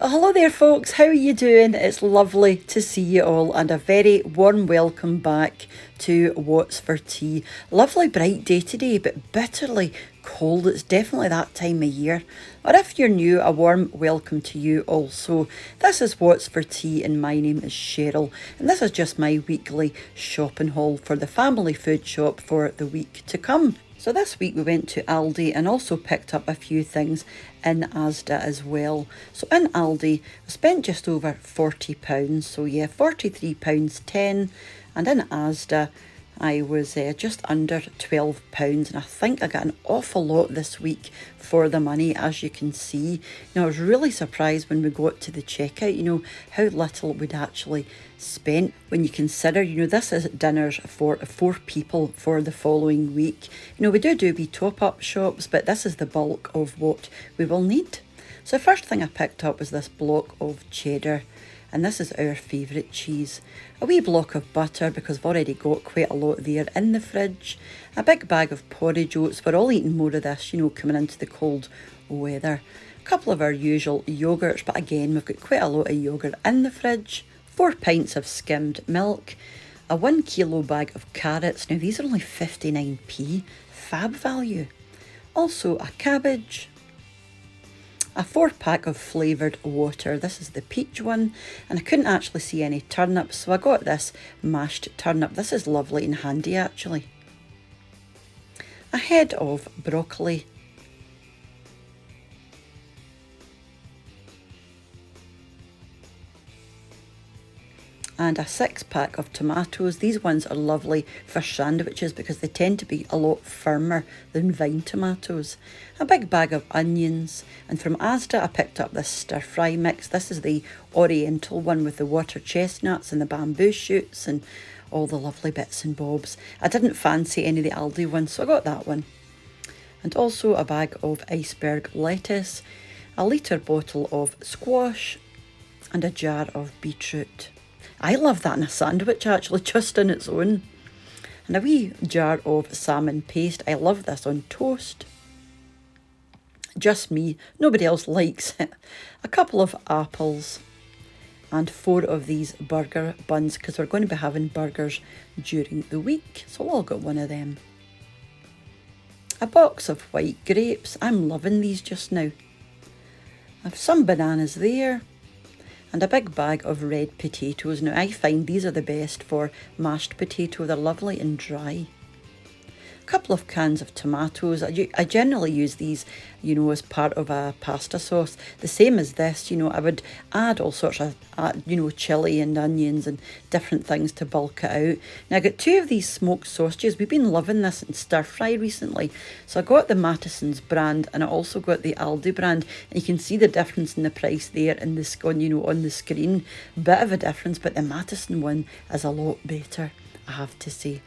Well, hello there folks, how are you doing? It's lovely to see you all and a very warm welcome back to What's for Tea. Lovely bright day today, but bitterly cold. It's definitely that time of year. Or if you're new, a warm welcome to you also. This is What's for Tea and my name is Cheryl, and this is just my weekly shopping haul for the family food shop for the week to come. So this week we went to Aldi and also picked up a few things in Asda as well. So in Aldi, I spent just over £40. So yeah, £43.10. And in Asda, I was just under £12, and I think I got an awful lot this week for the money, as you can see. Now, I was really surprised when we got to the checkout, how little we'd actually spent when you consider, this is dinners for 4 people for the following week. We do wee top-up shops, but this is the bulk of what we will need. So the first thing I picked up was this block of cheddar. And this is our favourite cheese. A wee block of butter, because I've already got quite a lot there in the fridge. A big bag of porridge oats. We're all eating more of this, coming into the cold weather. A couple of our usual yoghurts, but again, we've got quite a lot of yoghurt in the fridge. 4 pints of skimmed milk. A 1 kilo bag of carrots. Now, these are only 59p. Fab value. Also, a cabbage. A 4-pack of flavoured water. This is the peach one, and I couldn't actually see any turnips, so I got this mashed turnip. This is lovely and handy actually. A head of broccoli. And a 6-pack of tomatoes. These ones are lovely for sandwiches because they tend to be a lot firmer than vine tomatoes. A big bag of onions. And from Asda I picked up this stir fry mix. This is the oriental one with the water chestnuts and the bamboo shoots and all the lovely bits and bobs. I didn't fancy any of the Aldi ones, so I got that one. And also a bag of iceberg lettuce, a litre bottle of squash, and a jar of beetroot. I love that in a sandwich actually, just on its own. And a wee jar of salmon paste. I love this on toast. Just me, nobody else likes it. A couple of apples and 4 of these burger buns, because we're going to be having burgers during the week. So we'll all get one of them. A box of white grapes. I'm loving these just now. I have some bananas there. And a big bag of red potatoes. Now, I find these are the best for mashed potato. They're lovely and dry. A couple of cans of tomatoes. I generally use these, as part of a pasta sauce. The same as this, I would add all sorts of, chilli and onions and different things to bulk it out. Now, I got 2 of these smoked sausages. We've been loving this in stir fry recently. So I got the Mattison's brand and I also got the Aldi brand. And you can see the difference in the price there in this on the screen. Bit of a difference, but the Mattison one is a lot better, I have to say.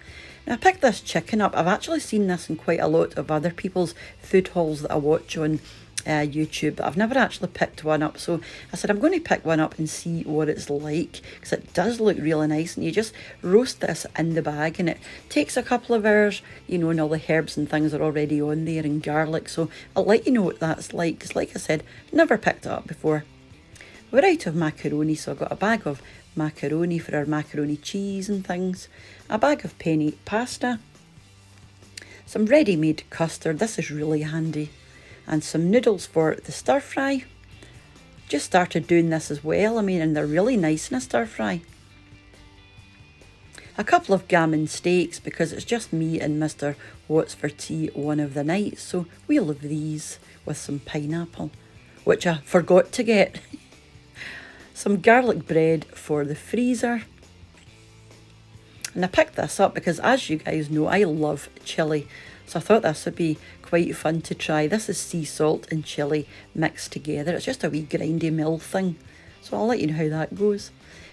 Now, I picked this chicken up. I've actually seen this in quite a lot of other people's food hauls that I watch on YouTube, but I've never actually picked one up. So I said I'm going to pick one up and see what it's like, because it does look really nice. And you just roast this in the bag and it takes a couple of hours, and all the herbs and things are already on there and garlic. So I'll let you know what that's like, because like I said, never picked it up before. We're out of macaroni, so I got a bag of macaroni for our macaroni cheese and things, a bag of penny pasta, some ready-made custard, this is really handy, and some noodles for the stir fry. Just started doing this as well, and they're really nice in a stir fry. A couple of gammon steaks, because it's just me and Mr. What's for Tea one of the nights, so we'll have these with some pineapple, which I forgot to get. Some garlic bread for the freezer. And I picked this up because, as you guys know, I love chilli. So I thought this would be quite fun to try. This is sea salt and chilli mixed together. It's just a wee grindy mill thing. So I'll let you know how that goes.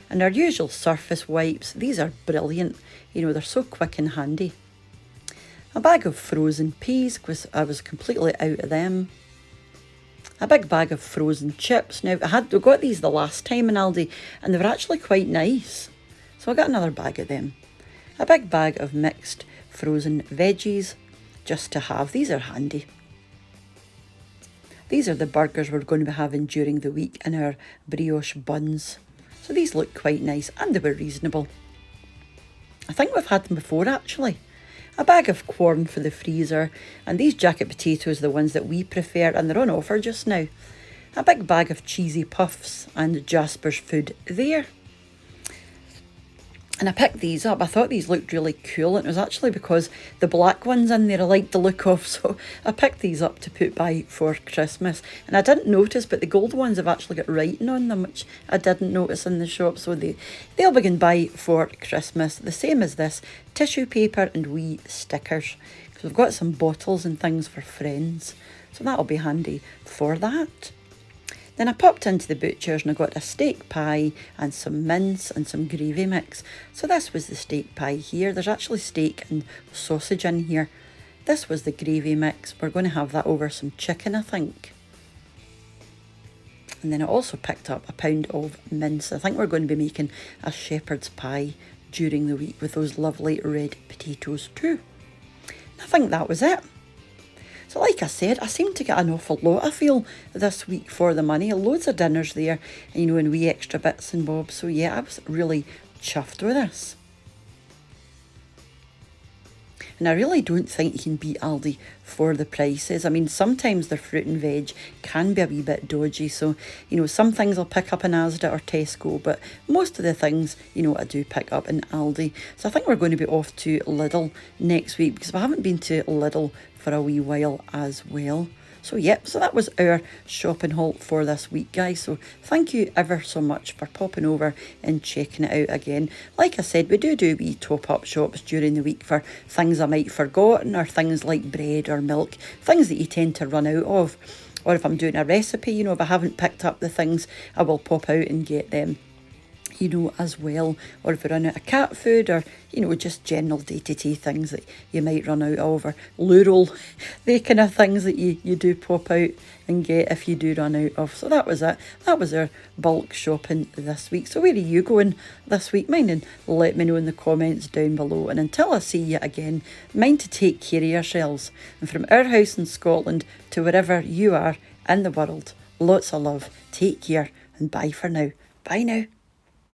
And our usual surface wipes. These are brilliant. They're so quick and handy. A bag of frozen peas, because I was completely out of them. A big bag of frozen chips. Now, we got these the last time in Aldi and they were actually quite nice. So I got another bag of them. A big bag of mixed frozen veggies just to have. These are handy. These are the burgers we're going to be having during the week in our brioche buns. So these look quite nice and they were reasonable. I think we've had them before actually. A bag of corn for the freezer, and these jacket potatoes are the ones that we prefer and they're on offer just now. A big bag of cheesy puffs and Jasper's food there. And I picked these up. I thought these looked really cool, and it was actually because the black ones in there I liked the look of, so I picked these up to put by for Christmas. And I didn't notice, but the gold ones have actually got writing on them, which I didn't notice in the shop, so they'll begin by for Christmas. The same as this, tissue paper and wee stickers, because we've got some bottles and things for friends, so that'll be handy for that. Then I popped into the butcher's and I got a steak pie and some mince and some gravy mix. So this was the steak pie here. There's actually steak and sausage in here. This was the gravy mix. We're going to have that over some chicken, I think. And then I also picked up a pound of mince. I think we're going to be making a shepherd's pie during the week with those lovely red potatoes too. I think that was it. So like I said, I seem to get an awful lot, I feel, this week for the money. Loads of dinners there, and, you know, and wee extra bits and bobs. So yeah, I was really chuffed with this. And I really don't think you can beat Aldi for the prices. I mean, sometimes their fruit and veg can be a wee bit dodgy. So, you know, some things I'll pick up in Asda or Tesco, but most of the things, you know, I do pick up in Aldi. So I think we're going to be off to Lidl next week, because I haven't been to Lidl for a wee while as well. So yep, so that was our shopping haul for this week, guys. So thank you ever so much for popping over and checking it out again. Like I said, we do wee top-up shops during the week for things I might have forgotten, or things like bread or milk, things that you tend to run out of. Or if I'm doing a recipe, you know, if I haven't picked up the things, I will pop out and get them, you know, as well. Or if we run out of cat food, or, you know, just general day-to-day things that you might run out of, or Lural, the kind of things that you do pop out and get if you do run out of. So that was it. That was our bulk shopping this week. So where are you going this week? Mind and let me know in the comments down below. And until I see you again, mind to take care of yourselves. And from our house in Scotland to wherever you are in the world, lots of love. Take care and bye for now. Bye now.